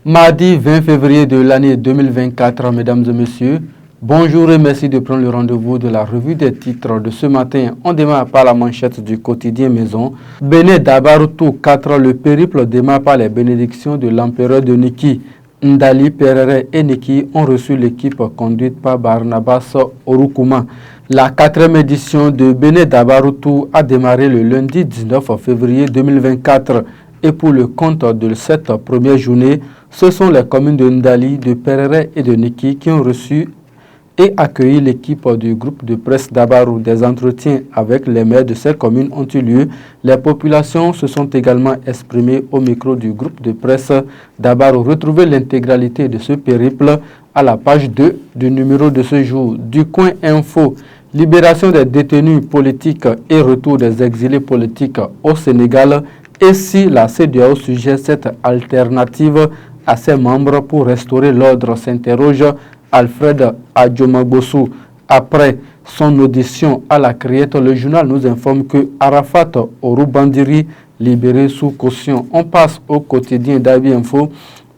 Mardi 20 février de l'année 2024, mesdames et messieurs, bonjour et merci de prendre le rendez-vous de la revue des titres de ce matin. On démarre par la manchette du quotidien Maison. Béné Dabaroutou 4, le périple démarre par les bénédictions de l'empereur de Niki. Ndali, Perere et Niki ont reçu l'équipe conduite par Barnabas Orukuma. La 4e édition de Béné Dabaroutou a démarré le lundi 19 février 2024. Et pour le compte de cette première journée, ce sont les communes de Ndali, de Perere et de Niki qui ont reçu et accueilli l'équipe du groupe de presse d'Abarou. Des entretiens avec les maires de ces communes ont eu lieu. Les populations se sont également exprimées au micro du groupe de presse d'Abarou. Retrouvez l'intégralité de ce périple à la page 2 du numéro de ce jour. Du Coin Info, libération des détenus politiques et retour des exilés politiques au Sénégal. Et si la CEDEAO suggère cette alternative à ses membres pour restaurer l'ordre, s'interroge Alfred Adjomagosu. Après son audition à la Criette, le journal nous informe que Arafat Orubandiri, libéré sous caution. On passe au quotidien d'Abi Info.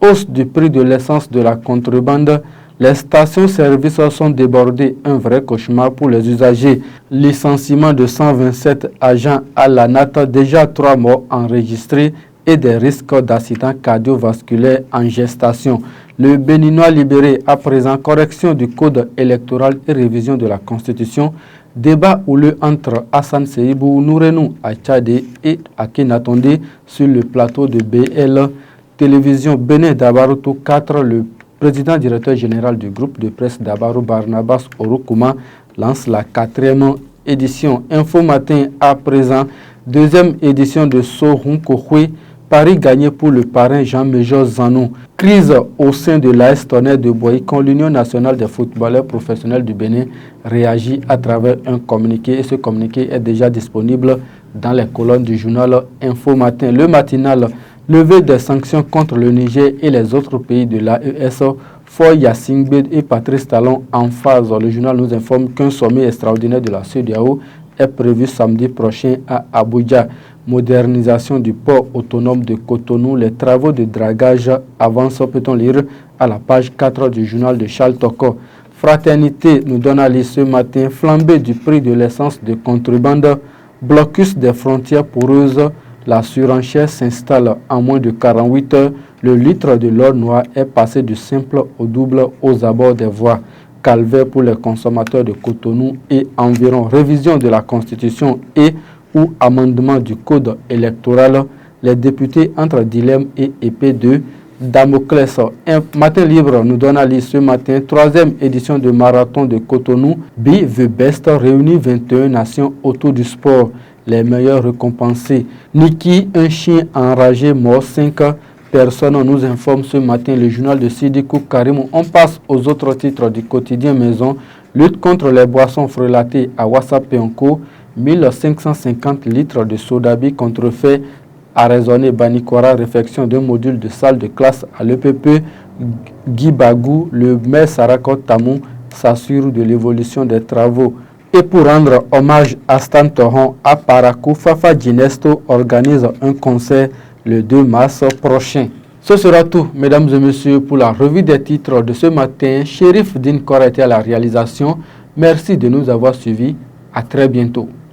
Hausse du prix de l'essence de la contrebande. Les stations-service sont débordées, un vrai cauchemar pour les usagers. Licenciement de 127 agents à la NAT, déjà 3 morts enregistrés et des risques d'accidents cardiovasculaires en gestation. Le Béninois libéré à présent, correction du code électoral et révision de la Constitution. Débat houleux entre Hassan Seibou, Nourenou Achade et Akenatonde sur le plateau de BL Télévision. Béné Dabaroutou 4, le président directeur général du groupe de presse d'Abarou, Barnabas Orukuma, lance la 4e édition. Info Matin à présent, 2e édition de Sohun Kohwe, Paris gagné pour le parrain Jean-Méjor Zanou. Crise au sein de l'AS Tonnerre de Boaï quand l'Union nationale des footballeurs professionnels du Bénin réagit à travers un communiqué. Et ce communiqué est déjà disponible dans les colonnes du journal Info Matin. Le matinal, levée des sanctions contre le Niger et les autres pays de l'AES. Foy Yassingbe et Patrice Talon en phase. Le journal nous informe qu'un sommet extraordinaire de la CEDEAO est prévu samedi prochain à Abuja. Modernisation du port autonome de Cotonou. Les travaux de dragage avancent, peut-on lire à la page 4 du journal de Charles Toko. Fraternité nous donne à lire ce matin. Flambée du prix de l'essence de contrebande. Blocus des frontières poreuses. La surenchère s'installe en moins de 48 heures. Le litre de l'or noir est passé du simple au double aux abords des voies. Calvaire pour les consommateurs de Cotonou et environ. Révision de la Constitution et ou amendement du code électoral. Les députés entre dilemme et épée de Damoclès. Un matin libre nous donne à lire ce matin 3e édition de marathon de Cotonou. Be the Best réunit 21 nations autour du sport. Les meilleurs récompensés. Niki, un chien enragé mort, 5 personnes, nous informe ce matin le journal de Sidikou Karimou. On passe aux autres titres du quotidien Maison. Lutte contre les boissons frelatées à Wassapenko. 1550 litres de sodabi contrefait à raisonner Banikora, réfection d'un module de salle de classe à l'EPP. Guy Bagou, le maire Sarakot Tamou, s'assure de l'évolution des travaux. Et pour rendre hommage à Stan Toron à Parakou, Fafa Ginesto organise un concert le 2 mars prochain. Ce sera tout, mesdames et messieurs, pour la revue des titres de ce matin. Chérif Dinkor était à la réalisation. Merci de nous avoir suivis. À très bientôt.